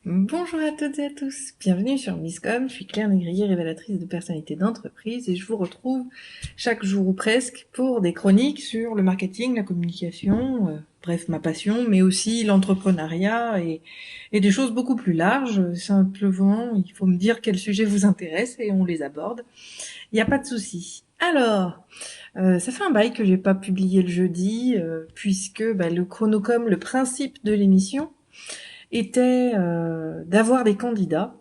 Bonjour à toutes et à tous, bienvenue sur Misscom, je suis Claire Négrier, révélatrice de personnalités d'entreprise et je vous retrouve chaque jour ou presque pour des chroniques sur le marketing, la communication, bref ma passion, mais aussi l'entrepreneuriat et des choses beaucoup plus larges. Simplement, il faut me dire quel sujet vous intéresse et on les aborde, il n'y a pas de souci. Alors, ça fait un bail que j'ai pas publié le jeudi, puisque le chronocom, le principe de l'émission, était d'avoir des candidats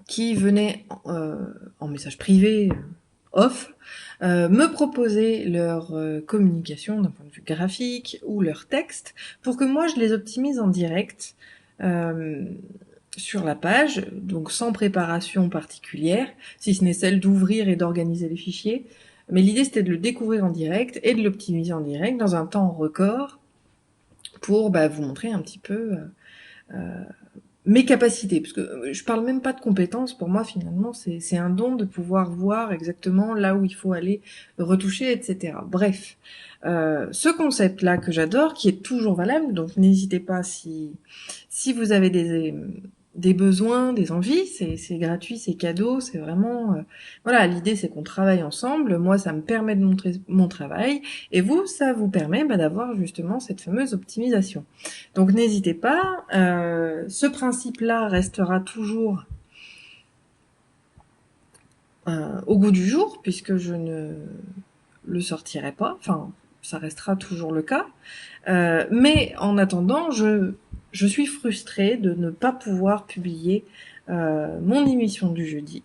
qui venaient en message privé, off, me proposer leur communication d'un point de vue graphique ou leur texte pour que moi je les optimise en direct sur la page, donc sans préparation particulière, si ce n'est celle d'ouvrir et d'organiser les fichiers. Mais l'idée c'était de le découvrir en direct et de l'optimiser en direct dans un temps record pour vous montrer un petit peu mes capacités, parce que je parle même pas de compétences, pour moi finalement c'est un don de pouvoir voir exactement là où il faut aller retoucher, etc. Bref, ce concept-là que j'adore, qui est toujours valable, donc n'hésitez pas si vous avez des besoins, des envies, c'est gratuit, c'est cadeau, c'est vraiment voilà, l'idée c'est qu'on travaille ensemble, moi ça me permet de montrer mon travail et vous ça vous permet d'avoir justement cette fameuse optimisation. Donc n'hésitez pas, ce principe-là restera toujours au goût du jour puisque je ne le sortirai pas, enfin ça restera toujours le cas, mais en attendant je suis frustrée de ne pas pouvoir publier mon émission du jeudi.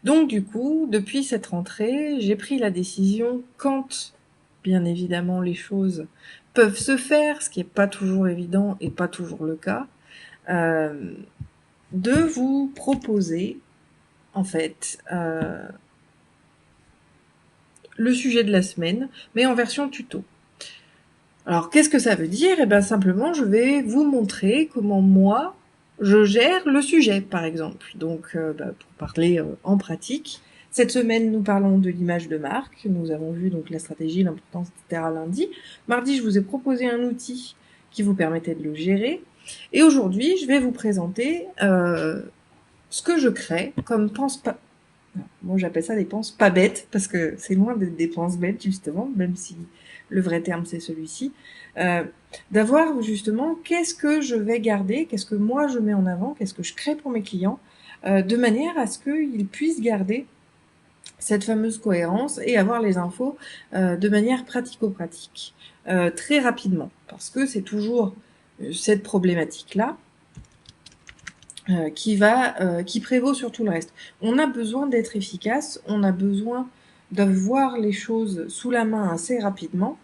Donc du coup, depuis cette rentrée, j'ai pris la décision, quand bien évidemment les choses peuvent se faire, ce qui n'est pas toujours évident et pas toujours le cas, de vous proposer en fait le sujet de la semaine, mais en version tuto. Alors qu'est-ce que ça veut dire? Eh bien simplement, je vais vous montrer comment moi je gère le sujet, par exemple. Donc pour parler en pratique, cette semaine nous parlons de l'image de marque. Nous avons vu donc la stratégie, l'importance, etc. lundi. Mardi, je vous ai proposé un outil qui vous permettait de le gérer. Et aujourd'hui, je vais vous présenter ce que je crée comme pense pas. Moi, j'appelle ça des penses pas bêtes, parce que c'est loin d'être des penses bêtes, justement, même si le vrai terme, c'est celui-ci. Euh, D'avoir, justement, qu'est-ce que je vais garder, qu'est-ce que moi je mets en avant, qu'est-ce que je crée pour mes clients, de manière à ce qu'ils puissent garder cette fameuse cohérence et avoir les infos de manière pratico-pratique, très rapidement. Parce que c'est toujours cette problématique-là qui prévaut sur tout le reste. On a besoin d'être efficace, on a besoin de voir les choses sous la main assez rapidement.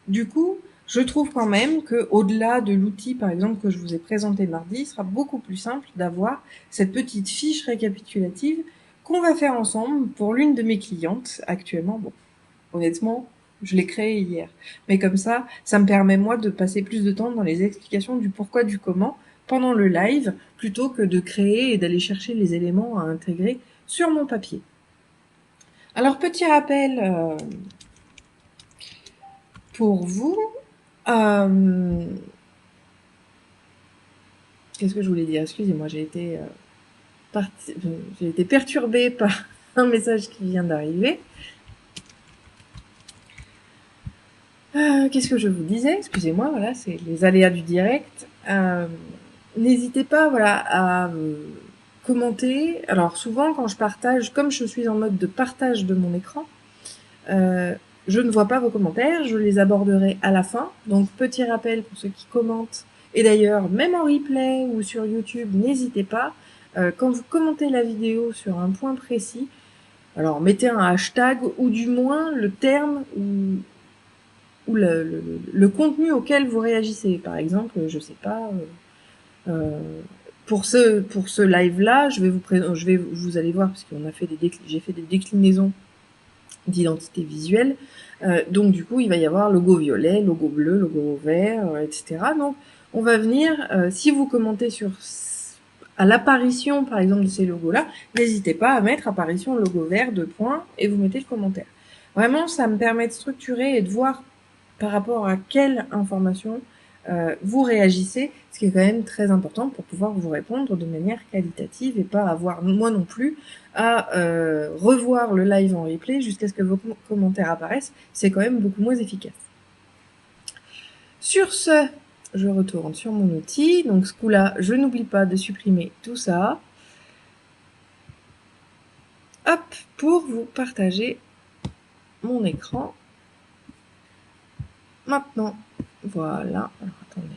Du coup, je trouve quand même que, au-delà de l'outil, par exemple, que je vous ai présenté mardi, il sera beaucoup plus simple d'avoir cette petite fiche récapitulative qu'on va faire ensemble pour l'une de mes clientes actuellement. Bon, honnêtement, je l'ai créée hier. Mais comme ça me permet moi de passer plus de temps dans les explications du pourquoi, du comment pendant le live, plutôt que de créer et d'aller chercher les éléments à intégrer sur mon papier. Alors petit rappel pour vous. Qu'est-ce que je voulais dire? Excusez-moi, j'ai été perturbée par un message qui vient d'arriver. Qu'est-ce que je vous disais? Excusez-moi, voilà, c'est les aléas du direct. N'hésitez pas, voilà, à commenter. Alors souvent, quand je partage, comme je suis en mode de partage de mon écran, je ne vois pas vos commentaires, je les aborderai à la fin. Donc petit rappel pour ceux qui commentent. Et d'ailleurs, même en replay ou sur YouTube, n'hésitez pas. Quand vous commentez la vidéo sur un point précis, alors mettez un hashtag ou du moins le terme ou le contenu auquel vous réagissez. Par exemple, je sais pas, pour ce live-là, vous allez voir, parce qu'on a fait j'ai fait des déclinaisons d'identité visuelle. Donc du coup, il va y avoir logo violet, logo bleu, logo vert, etc. Donc on va venir, si vous commentez à l'apparition, par exemple, de ces logos-là, n'hésitez pas à mettre apparition logo vert, 2 points, et vous mettez le commentaire. Vraiment, ça me permet de structurer et de voir par rapport à quelle information vous réagissez, ce qui est quand même très important pour pouvoir vous répondre de manière qualitative et pas avoir, moi non plus, à revoir le live en replay jusqu'à ce que vos commentaires apparaissent. C'est quand même beaucoup moins efficace. Sur ce, je retourne sur mon outil. Donc ce coup-là, je n'oublie pas de supprimer tout ça. Hop, pour vous partager mon écran. Maintenant, voilà. Alors attendez.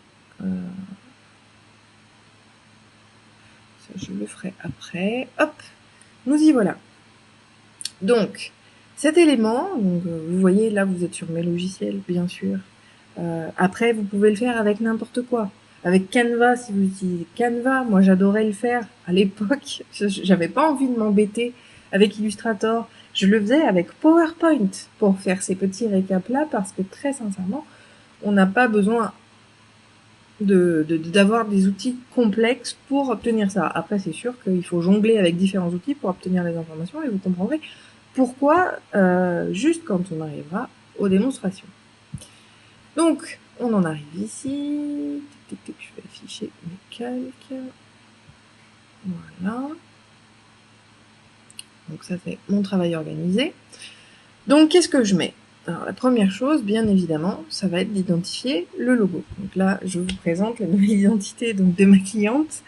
Ça, je le ferai après. Hop, nous y voilà. Donc, cet élément, donc, vous voyez là, vous êtes sur mes logiciels, bien sûr. Après, vous pouvez le faire avec n'importe quoi. Avec Canva, si vous utilisez Canva, moi j'adorais le faire à l'époque. J'avais pas envie de m'embêter avec Illustrator. Je le faisais avec PowerPoint pour faire ces petits récaps-là parce que très sincèrement, on n'a pas besoin d'avoir des outils complexes pour obtenir ça. Après, c'est sûr qu'il faut jongler avec différents outils pour obtenir les informations et vous comprendrez pourquoi juste quand on arrivera aux démonstrations. Donc, on en arrive ici. Je vais afficher mes calques. Voilà. Donc ça, c'est mon travail organisé. Donc, qu'est-ce que je mets? Alors, la première chose, bien évidemment, ça va être d'identifier le logo. Donc là, je vous présente la nouvelle identité donc, de ma cliente.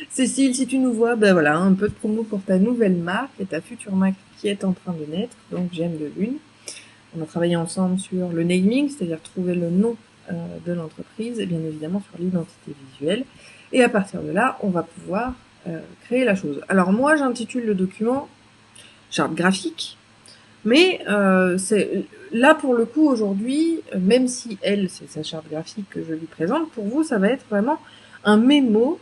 Cécile, si tu nous vois, ben voilà, un peu de promo pour ta nouvelle marque et ta future marque qui est en train de naître, donc J'aime de Lune. On a travaillé ensemble sur le naming, c'est-à-dire trouver le nom de l'entreprise et bien évidemment sur l'identité visuelle. Et à partir de là, on va pouvoir créer la chose. Alors moi, j'intitule le document charte graphique, mais c'est là pour le coup aujourd'hui, même si elle, c'est sa charte graphique que je lui présente, pour vous, ça va être vraiment un mémo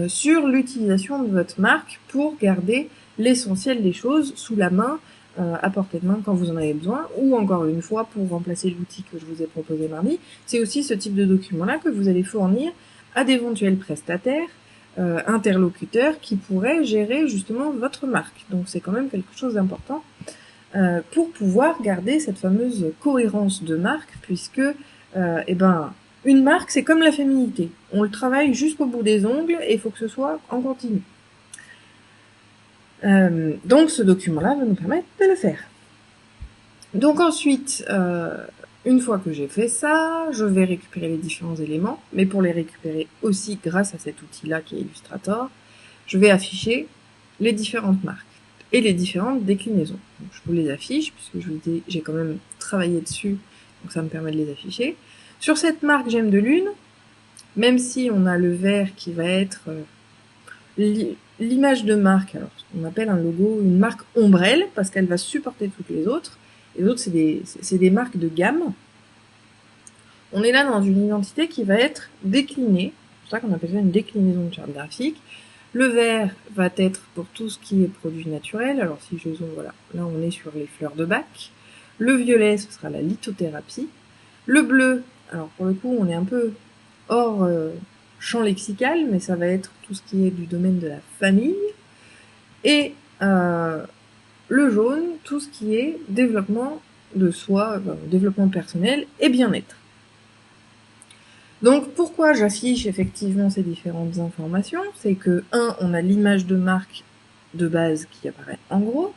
sur l'utilisation de votre marque pour garder l'essentiel des choses sous la main, à portée de main quand vous en avez besoin, ou encore une fois pour remplacer l'outil que je vous ai proposé mardi. C'est aussi ce type de document-là que vous allez fournir à d'éventuels prestataires, interlocuteurs qui pourraient gérer justement votre marque. Donc c'est quand même quelque chose d'important pour pouvoir garder cette fameuse cohérence de marque, puisque une marque, c'est comme la féminité. On le travaille jusqu'au bout des ongles et il faut que ce soit en continu. Donc ce document-là va nous permettre de le faire. Donc ensuite, une fois que j'ai fait ça, je vais récupérer les différents éléments, mais pour les récupérer aussi grâce à cet outil-là qui est Illustrator, je vais afficher les différentes marques et les différentes déclinaisons. Donc, je vous les affiche puisque j'ai quand même travaillé dessus, donc ça me permet de les afficher. Sur cette marque J'aime de Lune, même si on a le vert qui va être l'image de marque, alors on appelle un logo une marque ombrelle parce qu'elle va supporter toutes les autres. Les autres, c'est des marques de gamme. On est là dans une identité qui va être déclinée. C'est pour ça qu'on appelle ça une déclinaison de charte graphique. Le vert va être pour tout ce qui est produit naturel. Alors si je zoome, voilà, là on est sur les fleurs de bac. Le violet, ce sera la lithothérapie. Le bleu, alors pour le coup, on est un peu hors champ lexical, mais ça va être tout ce qui est du domaine de la famille. Et le jaune, tout ce qui est développement de soi, développement personnel et bien-être. Donc pourquoi j'affiche effectivement ces différentes informations? C'est que, on a l'image de marque de base qui apparaît en gros,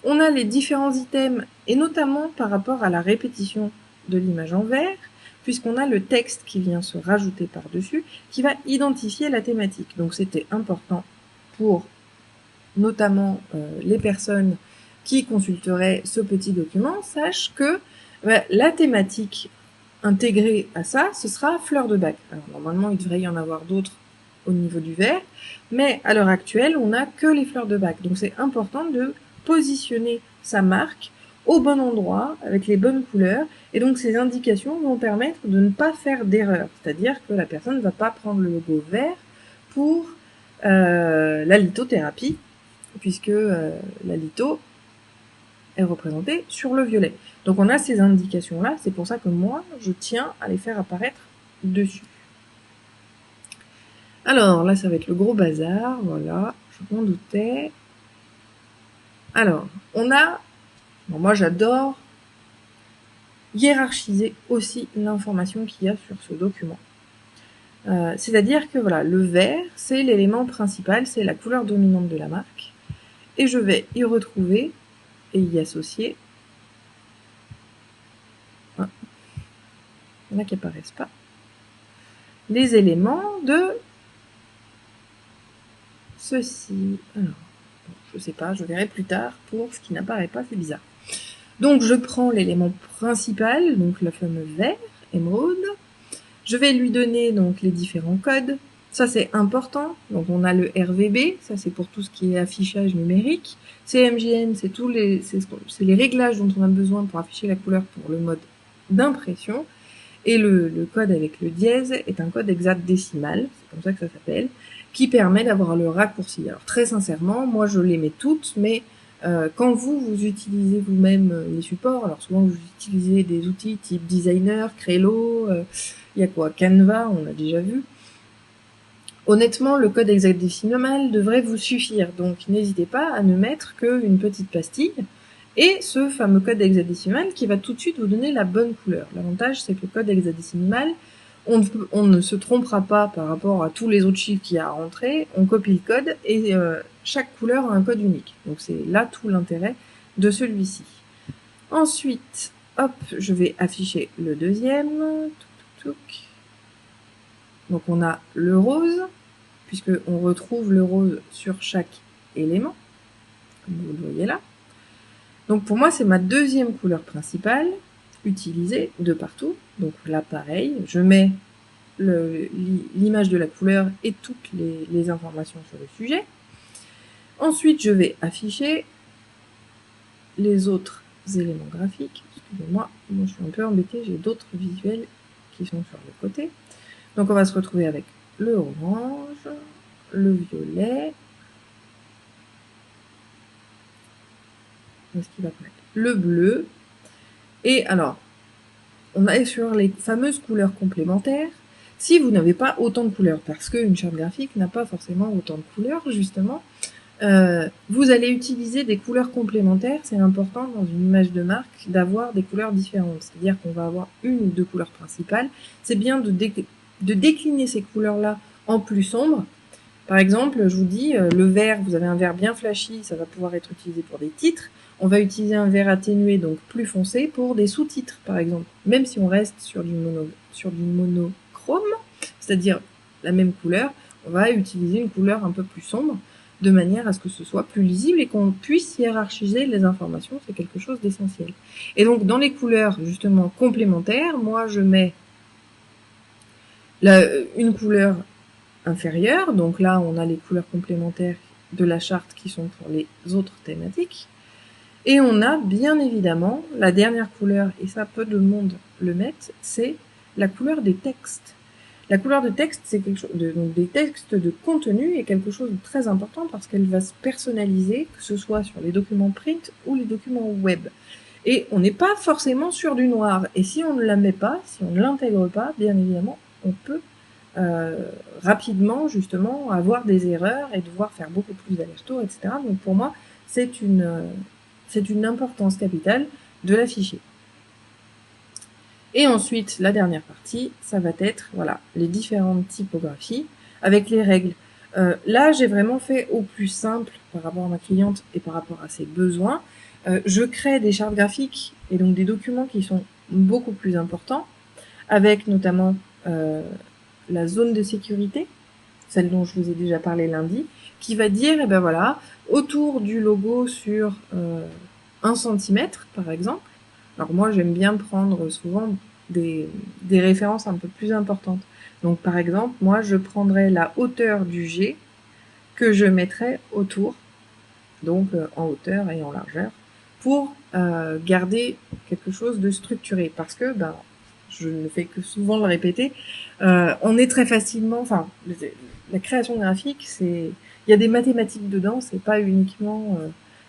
on a les différents items, et notamment par rapport à la répétition de l'image en vert, puisqu'on a le texte qui vient se rajouter par-dessus, qui va identifier la thématique. Donc c'était important pour notamment les personnes qui consulteraient ce petit document, sachent que la thématique intégrée à ça, ce sera fleur de bac. Alors normalement, il devrait y en avoir d'autres au niveau du vert, mais à l'heure actuelle, on n'a que les fleurs de bac. Donc c'est important de positionner sa marque au bon endroit, avec les bonnes couleurs, et donc ces indications vont permettre de ne pas faire d'erreur, c'est-à-dire que la personne ne va pas prendre le logo vert pour la lithothérapie, puisque la litho est représentée sur le violet. Donc on a ces indications-là, c'est pour ça que moi, je tiens à les faire apparaître dessus. Alors là, ça va être le gros bazar, voilà, je m'en doutais. Alors, on a, bon, moi j'adore hiérarchiser aussi l'information qu'il y a sur ce document. C'est-à-dire que voilà, le vert, c'est l'élément principal, c'est la couleur dominante de la marque, et je vais y retrouver et y associer, il y en a qui apparaissent pas, les éléments de ceci. Alors, je sais pas, je verrai plus tard pour ce qui n'apparaît pas, c'est bizarre. Donc je prends l'élément principal, donc le fameux vert, émeraude. Je vais lui donner donc les différents codes. Ça c'est important. Donc on a le RVB, ça c'est pour tout ce qui est affichage numérique. CMJN, c'est les réglages dont on a besoin pour afficher la couleur pour le mode d'impression. Et le code avec le dièse est un code hexadécimal, c'est comme ça que ça s'appelle, qui permet d'avoir le raccourci. Alors très sincèrement, moi je les mets toutes, mais quand vous utilisez vous-même les supports, alors souvent vous utilisez des outils type Designer, Crello, il y a quoi, Canva, on a déjà vu. Honnêtement, le code hexadécimal devrait vous suffire, donc n'hésitez pas à ne mettre qu'une petite pastille, et ce fameux code hexadécimal qui va tout de suite vous donner la bonne couleur. L'avantage, c'est que le code hexadécimal, on ne se trompera pas par rapport à tous les autres chiffres qu'il y a à rentrer, on copie le code et chaque couleur a un code unique. Donc c'est là tout l'intérêt de celui-ci. Ensuite, hop, je vais afficher le deuxième. Donc on a le rose, puisqu'on retrouve le rose sur chaque élément, comme vous le voyez là. Donc pour moi, c'est ma deuxième couleur principale, utilisée de partout. Donc là, pareil, je mets l'image de la couleur et toutes les informations sur le sujet. Ensuite, je vais afficher les autres éléments graphiques. Excusez-moi, moi je suis un peu embêtée, j'ai d'autres visuels qui sont sur le côté. Donc on va se retrouver avec le orange, le violet, est-ce qu'il va apparaître, le bleu, et alors, on est sur les fameuses couleurs complémentaires. Si vous n'avez pas autant de couleurs, parce qu'une charte graphique n'a pas forcément autant de couleurs, justement, vous allez utiliser des couleurs complémentaires. C'est important dans une image de marque d'avoir des couleurs différentes. C'est-à-dire qu'on va avoir une ou deux couleurs principales. C'est bien de décliner ces couleurs-là en plus sombres. Par exemple, je vous dis, le vert, vous avez un vert bien flashy, ça va pouvoir être utilisé pour des titres. On va utiliser un vert atténué, donc plus foncé, pour des sous-titres, par exemple. Même si on reste sur du monochrome, c'est-à-dire la même couleur, on va utiliser une couleur un peu plus sombre, de manière à ce que ce soit plus lisible et qu'on puisse hiérarchiser les informations, c'est quelque chose d'essentiel. Et donc, dans les couleurs, justement, complémentaires, moi, je mets une couleur inférieure, donc là, on a les couleurs complémentaires de la charte qui sont pour les autres thématiques. Et on a bien évidemment la dernière couleur, et ça peu de monde le mettent, c'est la couleur des textes. La couleur de texte, c'est quelque chose donc des textes de contenu est quelque chose de très important parce qu'elle va se personnaliser, que ce soit sur les documents print ou les documents web. Et on n'est pas forcément sur du noir. Et si on ne la met pas, si on ne l'intègre pas, bien évidemment, on peut rapidement justement avoir des erreurs et devoir faire beaucoup plus d'allers-retours, etc. Donc pour moi, c'est une importance capitale de l'afficher. Et ensuite, la dernière partie, ça va être voilà, les différentes typographies avec les règles. Là, j'ai vraiment fait au plus simple par rapport à ma cliente et par rapport à ses besoins. Je crée des chartes graphiques et donc des documents qui sont beaucoup plus importants, avec notamment la zone de sécurité, celle dont je vous ai déjà parlé lundi, qui va dire, eh ben voilà, autour du logo sur 1 cm, par exemple. Alors moi, j'aime bien prendre souvent des références un peu plus importantes. Donc par exemple, moi, je prendrais la hauteur du G que je mettrais autour, donc en hauteur et en largeur, pour garder quelque chose de structuré. Parce que, ben, je ne fais que souvent le répéter, on est très facilement, enfin, la création graphique, il y a des mathématiques dedans, c'est pas uniquement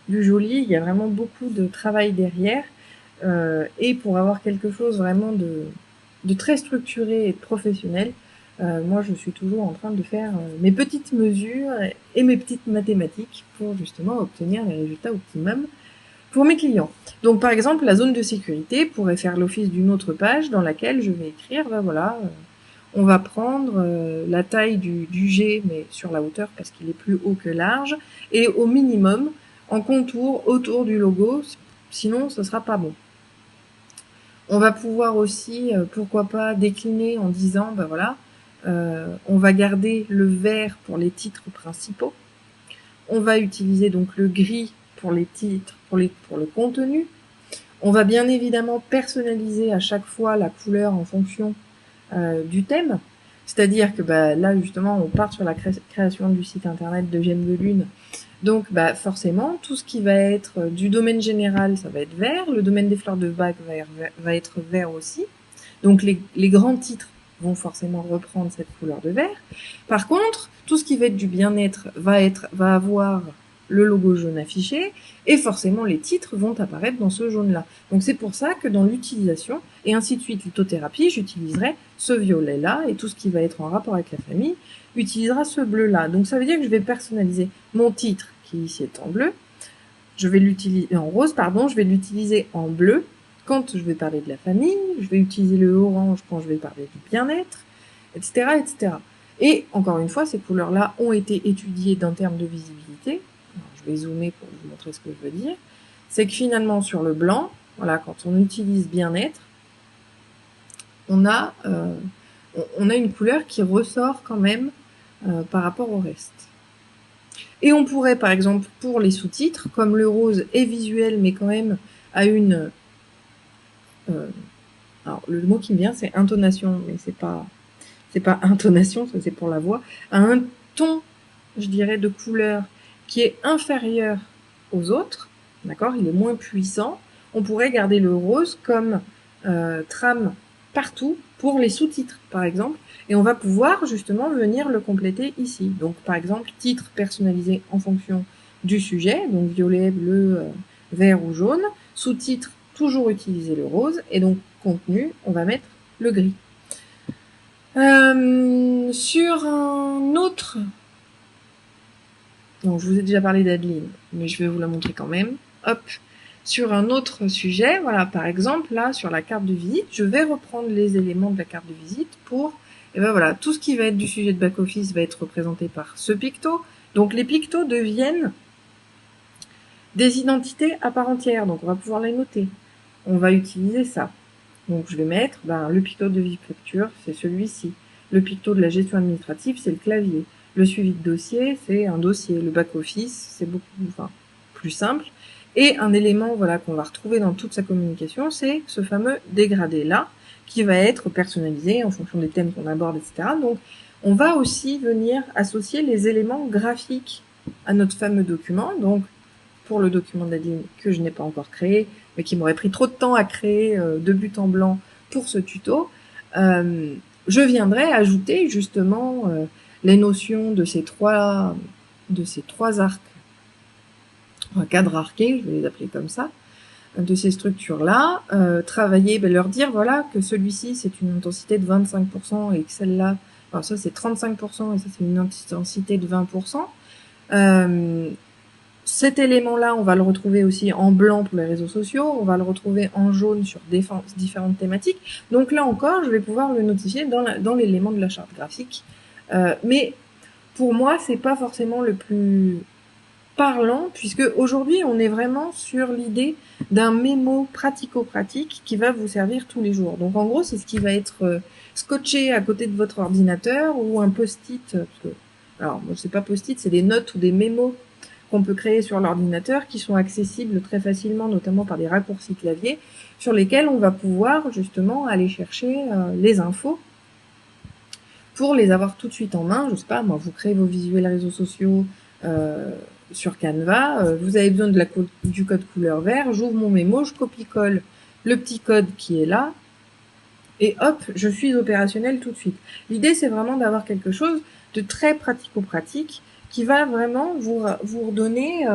du joli, il y a vraiment beaucoup de travail derrière, et pour avoir quelque chose vraiment de très structuré et de professionnel, moi je suis toujours en train de faire mes petites mesures et mes petites mathématiques pour justement obtenir les résultats optimum pour mes clients. Donc par exemple, la zone de sécurité pourrait faire l'office d'une autre page dans laquelle je vais écrire, ben voilà, on va prendre la taille du G, mais sur la hauteur parce qu'il est plus haut que large, et au minimum en contour autour du logo, sinon ce sera pas bon. On va pouvoir aussi, pourquoi pas, décliner en disant, ben voilà, on va garder le vert pour les titres principaux. On va utiliser donc le gris pour les titres, pour le contenu. On va bien évidemment personnaliser à chaque fois la couleur en fonction du thème. C'est-à-dire que là, justement, on part sur la création du site internet de Gemmes de Lune. Donc, forcément, tout ce qui va être du domaine général, ça va être vert. Le domaine des fleurs de bac va être vert aussi. Donc, les grands titres vont forcément reprendre cette couleur de vert. Par contre, tout ce qui va être du bien-être va avoir le logo jaune affiché, et forcément les titres vont apparaître dans ce jaune-là. Donc c'est pour ça que dans l'utilisation, et ainsi de suite, lithothérapie, j'utiliserai ce violet-là, et tout ce qui va être en rapport avec la famille utilisera ce bleu-là. Donc ça veut dire que je vais personnaliser mon titre, qui ici est en bleu, je vais l'utiliser en rose, pardon, je vais l'utiliser en bleu quand je vais parler de la famille, je vais utiliser le orange quand je vais parler du bien-être, etc., etc. Et encore une fois, ces couleurs-là ont été étudiées d'un terme de visibilité. Alors, je vais zoomer pour vous montrer ce que je veux dire. C'est que finalement, sur le blanc, voilà, quand on utilise bien-être, on a une couleur qui ressort quand même par rapport au reste. Et on pourrait, par exemple, pour les sous-titres, comme le rose est visuel, mais quand même a une... alors, le mot qui me vient, c'est intonation, mais c'est pas intonation, ça c'est pour la voix, a un ton, je dirais, de couleur qui est inférieur aux autres, d'accord, il est moins puissant. On pourrait garder le rose comme trame partout pour les sous-titres, par exemple, et on va pouvoir justement venir le compléter ici. Donc, par exemple, titre personnalisé en fonction du sujet, donc violet, bleu, vert ou jaune, sous-titre, toujours utiliser le rose, et donc contenu, on va mettre le gris. Sur un autre... Donc, je vous ai déjà parlé d'Adeline, mais je vais vous la montrer quand même. Hop. Sur un autre sujet, voilà, par exemple, là, sur la carte de visite, je vais reprendre les éléments de la carte de visite pour... Et ben voilà, tout ce qui va être du sujet de back-office va être représenté par ce picto. Donc, les pictos deviennent des identités à part entière. Donc, on va pouvoir les noter. On va utiliser ça. Donc, je vais mettre le picto de Viplecture, c'est celui-ci. Le picto de la gestion administrative, c'est le clavier. Le suivi de dossier, c'est un dossier. Le back-office, c'est beaucoup plus simple. Et un élément qu'on va retrouver dans toute sa communication, c'est ce fameux dégradé-là, qui va être personnalisé en fonction des thèmes qu'on aborde, etc. Donc, on va aussi venir associer les éléments graphiques à notre fameux document. Donc, pour le document d'Adeline que je n'ai pas encore créé, mais qui m'aurait pris trop de temps à créer de but en blanc pour ce tuto, je viendrai ajouter justement les notions de ces trois arcs, cadres arqués, je vais les appeler comme ça, de ces structures-là, travailler, leur dire voilà que celui-ci c'est une intensité de 25% et que celle-là, alors ça c'est 35% et ça c'est une intensité de 20%. Cet élément-là, on va le retrouver aussi en blanc pour les réseaux sociaux, on va le retrouver en jaune sur différentes thématiques. Donc là encore, je vais pouvoir le notifier dans l'élément de la charte graphique. Mais pour moi, c'est pas forcément le plus parlant, puisque aujourd'hui, on est vraiment sur l'idée d'un mémo pratico-pratique qui va vous servir tous les jours. Donc en gros, c'est ce qui va être scotché à côté de votre ordinateur ou un post-it. Alors, moi, c'est pas post-it, c'est des notes ou des mémos qu'on peut créer sur l'ordinateur, qui sont accessibles très facilement, notamment par des raccourcis clavier, sur lesquels on va pouvoir justement aller chercher les infos pour les avoir tout de suite en main. Je sais pas, moi, vous créez vos visuels réseaux sociaux sur Canva, vous avez besoin du code couleur vert, j'ouvre mon mémo, je copie-colle le petit code qui est là, et hop, je suis opérationnel tout de suite. L'idée, c'est vraiment d'avoir quelque chose de très pratico-pratique, qui va vraiment vous redonner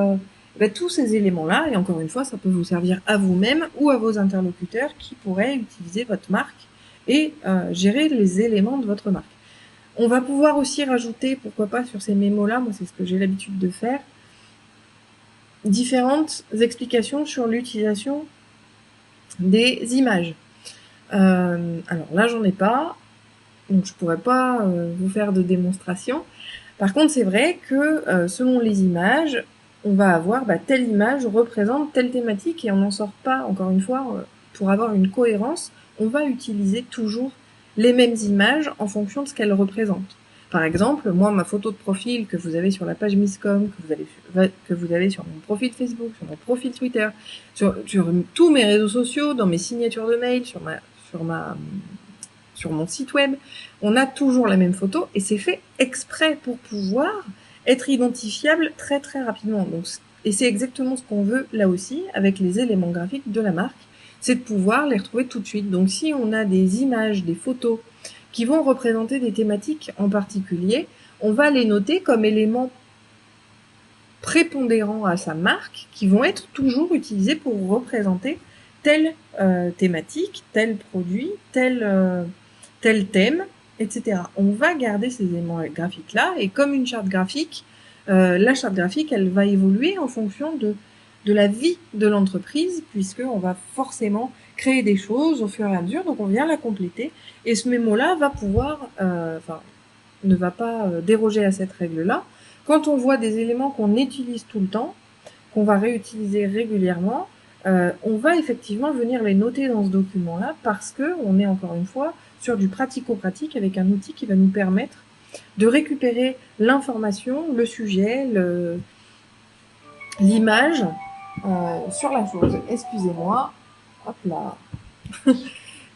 tous ces éléments-là. Et encore une fois, ça peut vous servir à vous-même ou à vos interlocuteurs qui pourraient utiliser votre marque et gérer les éléments de votre marque. On va pouvoir aussi rajouter, pourquoi pas, sur ces mémos-là, moi c'est ce que j'ai l'habitude de faire, différentes explications sur l'utilisation des images. Alors là, j'en ai pas, donc je pourrais pas vous faire de démonstration. Par contre, c'est vrai que selon les images, on va avoir telle image représente telle thématique et on n'en sort pas, encore une fois, pour avoir une cohérence, on va utiliser toujours les mêmes images en fonction de ce qu'elles représentent. Par exemple, moi, ma photo de profil que vous avez sur la page Misscom, que vous avez sur mon profil Facebook, sur mon profil Twitter, sur tous mes réseaux sociaux, dans mes signatures de mail, sur mon site web, on a toujours la même photo et c'est fait exprès pour pouvoir être identifiable très très rapidement. Donc, et c'est exactement ce qu'on veut là aussi avec les éléments graphiques de la marque, c'est de pouvoir les retrouver tout de suite. Donc si on a des images, des photos qui vont représenter des thématiques en particulier, on va les noter comme éléments prépondérants à sa marque qui vont être toujours utilisés pour représenter telle thématique, tel produit, tel thème, etc. On va garder ces éléments graphiques-là, et comme une charte graphique, la charte graphique, elle va évoluer en fonction de la vie de l'entreprise, puisqu'on va forcément créer des choses au fur et à mesure, donc on vient la compléter, et ce mémo-là va pouvoir, ne va pas déroger à cette règle-là. Quand on voit des éléments qu'on utilise tout le temps, qu'on va réutiliser régulièrement, on va effectivement venir les noter dans ce document-là parce que on est encore une fois sur du pratico-pratique avec un outil qui va nous permettre de récupérer l'information, le sujet, l'image sur la chose. Excusez-moi, hop là,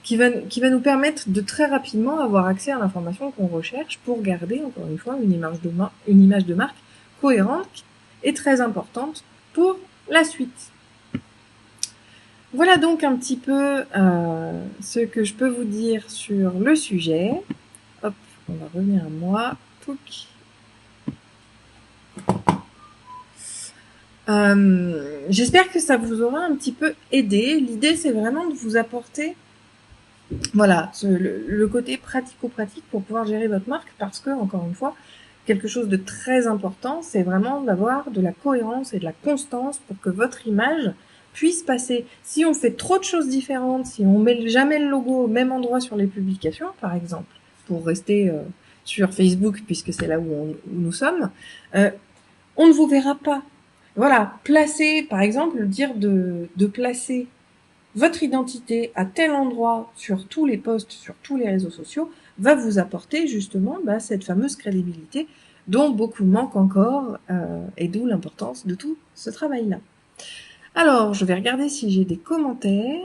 qui va nous permettre de très rapidement avoir accès à l'information qu'on recherche pour garder encore une fois une image de marque cohérente et très importante pour la suite. Voilà donc un petit peu ce que je peux vous dire sur le sujet. Hop, on va revenir à moi. J'espère que ça vous aura un petit peu aidé. L'idée, c'est vraiment de vous apporter le côté pratico-pratique pour pouvoir gérer votre marque parce que, encore une fois, quelque chose de très important, c'est vraiment d'avoir de la cohérence et de la constance pour que votre image puisse passer. Si on fait trop de choses différentes, si on met jamais le logo au même endroit sur les publications, par exemple, pour rester sur Facebook, puisque c'est là où nous sommes, on ne vous verra pas. Voilà, placer, par exemple, dire de placer votre identité à tel endroit sur tous les posts, sur tous les réseaux sociaux, va vous apporter justement cette fameuse crédibilité dont beaucoup manquent encore, et d'où l'importance de tout ce travail-là. Alors, je vais regarder si j'ai des commentaires.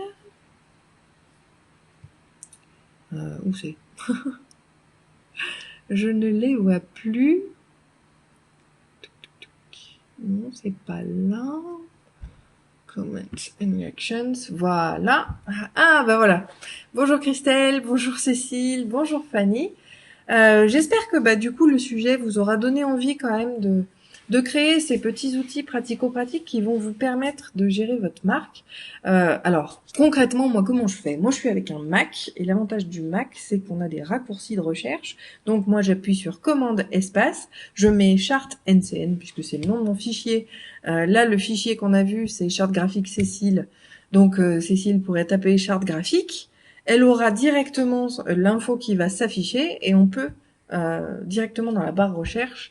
Où c'est? Je ne les vois plus. Non, c'est pas là. Comments and reactions, voilà. Ah, voilà. Bonjour Christelle, bonjour Cécile, bonjour Fanny. J'espère que du coup le sujet vous aura donné envie quand même de créer ces petits outils pratico-pratiques qui vont vous permettre de gérer votre marque. Alors, concrètement, moi, comment je fais? Moi, je suis avec un Mac, et l'avantage du Mac, c'est qu'on a des raccourcis de recherche. Donc, moi, j'appuie sur commande espace, je mets charte NCN, puisque c'est le nom de mon fichier. Là, le fichier qu'on a vu, c'est charte graphique Cécile. Donc, Cécile pourrait taper charte graphique. Elle aura directement l'info qui va s'afficher, et on peut directement dans la barre recherche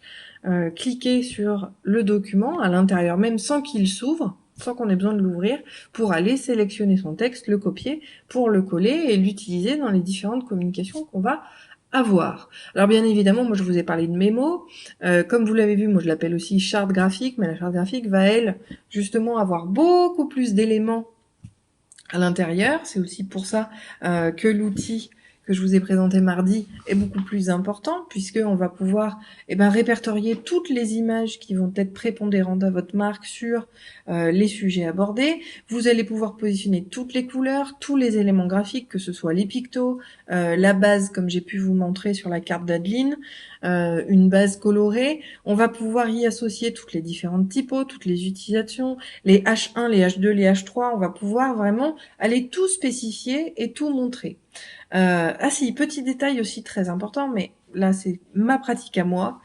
cliquer sur le document à l'intérieur même sans qu'il s'ouvre, sans qu'on ait besoin de l'ouvrir, pour aller sélectionner son texte, le copier, pour le coller et l'utiliser dans les différentes communications qu'on va avoir. Alors bien évidemment, moi je vous ai parlé de mémo, comme vous l'avez vu, moi je l'appelle aussi charte graphique, mais la charte graphique va elle justement avoir beaucoup plus d'éléments à l'intérieur. C'est aussi pour ça que l'outil que je vous ai présenté mardi est beaucoup plus important, puisqu'on va pouvoir répertorier toutes les images qui vont être prépondérantes à votre marque sur les sujets abordés. Vous allez pouvoir positionner toutes les couleurs, tous les éléments graphiques, que ce soit les pictos, la base comme j'ai pu vous montrer sur la carte d'Adeline, une base colorée. On va pouvoir y associer toutes les différentes typos, toutes les utilisations, les H1, les H2, les H3. On va pouvoir vraiment aller tout spécifier et tout montrer. Ah si, petit détail aussi très important, mais là c'est ma pratique à moi.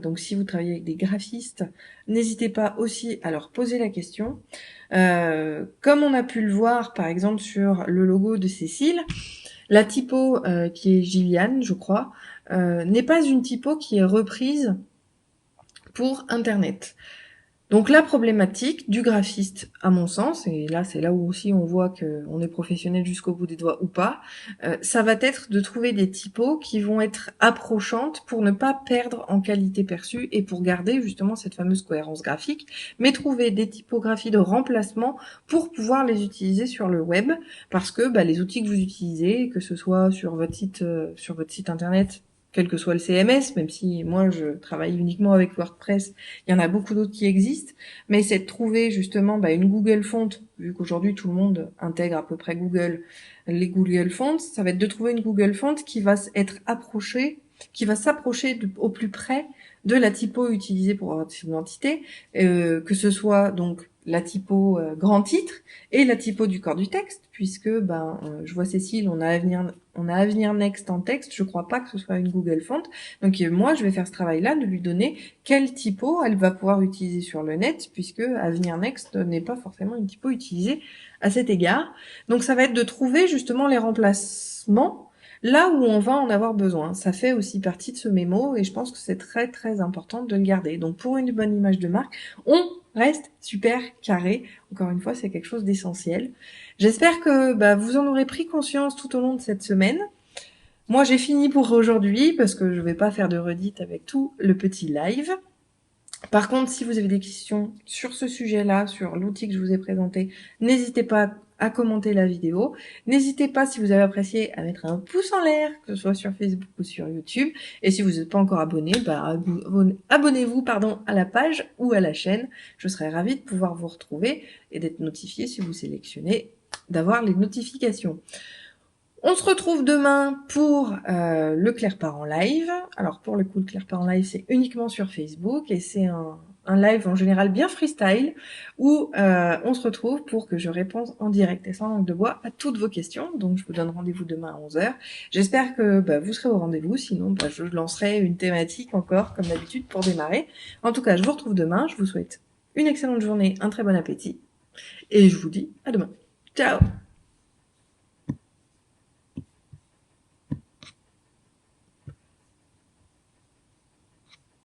Donc si vous travaillez avec des graphistes, n'hésitez pas aussi à leur poser la question. Comme on a pu le voir par exemple sur le logo de Cécile, la typo qui est Gilliane, je crois, n'est pas une typo qui est reprise pour Internet. Donc la problématique du graphiste, à mon sens, et là c'est là où aussi on voit qu'on est professionnel jusqu'au bout des doigts ou pas, ça va être de trouver des typos qui vont être approchantes pour ne pas perdre en qualité perçue et pour garder justement cette fameuse cohérence graphique, mais trouver des typographies de remplacement pour pouvoir les utiliser sur le web, parce que les outils que vous utilisez, que ce soit sur votre site internet, quel que soit le CMS, même si moi je travaille uniquement avec WordPress, il y en a beaucoup d'autres qui existent, mais c'est de trouver justement une Google Font, vu qu'aujourd'hui tout le monde intègre à peu près les Google Fonts, ça va être de trouver une Google Font qui va être approchée, qui va s'approcher au plus près de la typo utilisée pour votre identité, que ce soit donc la typo grand titre et la typo du corps du texte, puisque je vois Cécile, on a Avenir Next en texte, je crois pas que ce soit une Google Font. Donc moi, je vais faire ce travail-là de lui donner quelle typo elle va pouvoir utiliser sur le net, puisque Avenir Next n'est pas forcément une typo utilisée à cet égard. Donc ça va être de trouver justement les remplacements là où on va en avoir besoin. Ça fait aussi partie de ce mémo et je pense que c'est très très important de le garder. Donc pour une bonne image de marque, on reste super carré. Encore une fois, c'est quelque chose d'essentiel. J'espère que vous en aurez pris conscience tout au long de cette semaine. Moi, j'ai fini pour aujourd'hui parce que je vais pas faire de redite avec tout le petit live. Par contre, si vous avez des questions sur ce sujet-là, sur l'outil que je vous ai présenté, n'hésitez pas à commenter la vidéo. N'hésitez pas, si vous avez apprécié, à mettre un pouce en l'air, que ce soit sur Facebook ou sur YouTube. Et si vous n'êtes pas encore abonné, abonnez-vous à la page ou à la chaîne. Je serai ravie de pouvoir vous retrouver et d'être notifié si vous sélectionnez d'avoir les notifications. On se retrouve demain pour le Claire Part en live. Alors pour le coup, le Claire Part en live, c'est uniquement sur Facebook et c'est un live en général bien freestyle où on se retrouve pour que je réponde en direct et sans langue de bois à toutes vos questions. Donc je vous donne rendez-vous demain à 11h. J'espère que vous serez au rendez-vous, sinon je lancerai une thématique encore comme d'habitude pour démarrer. En tout cas, je vous retrouve demain. Je vous souhaite une excellente journée, un très bon appétit et je vous dis à demain. Ciao!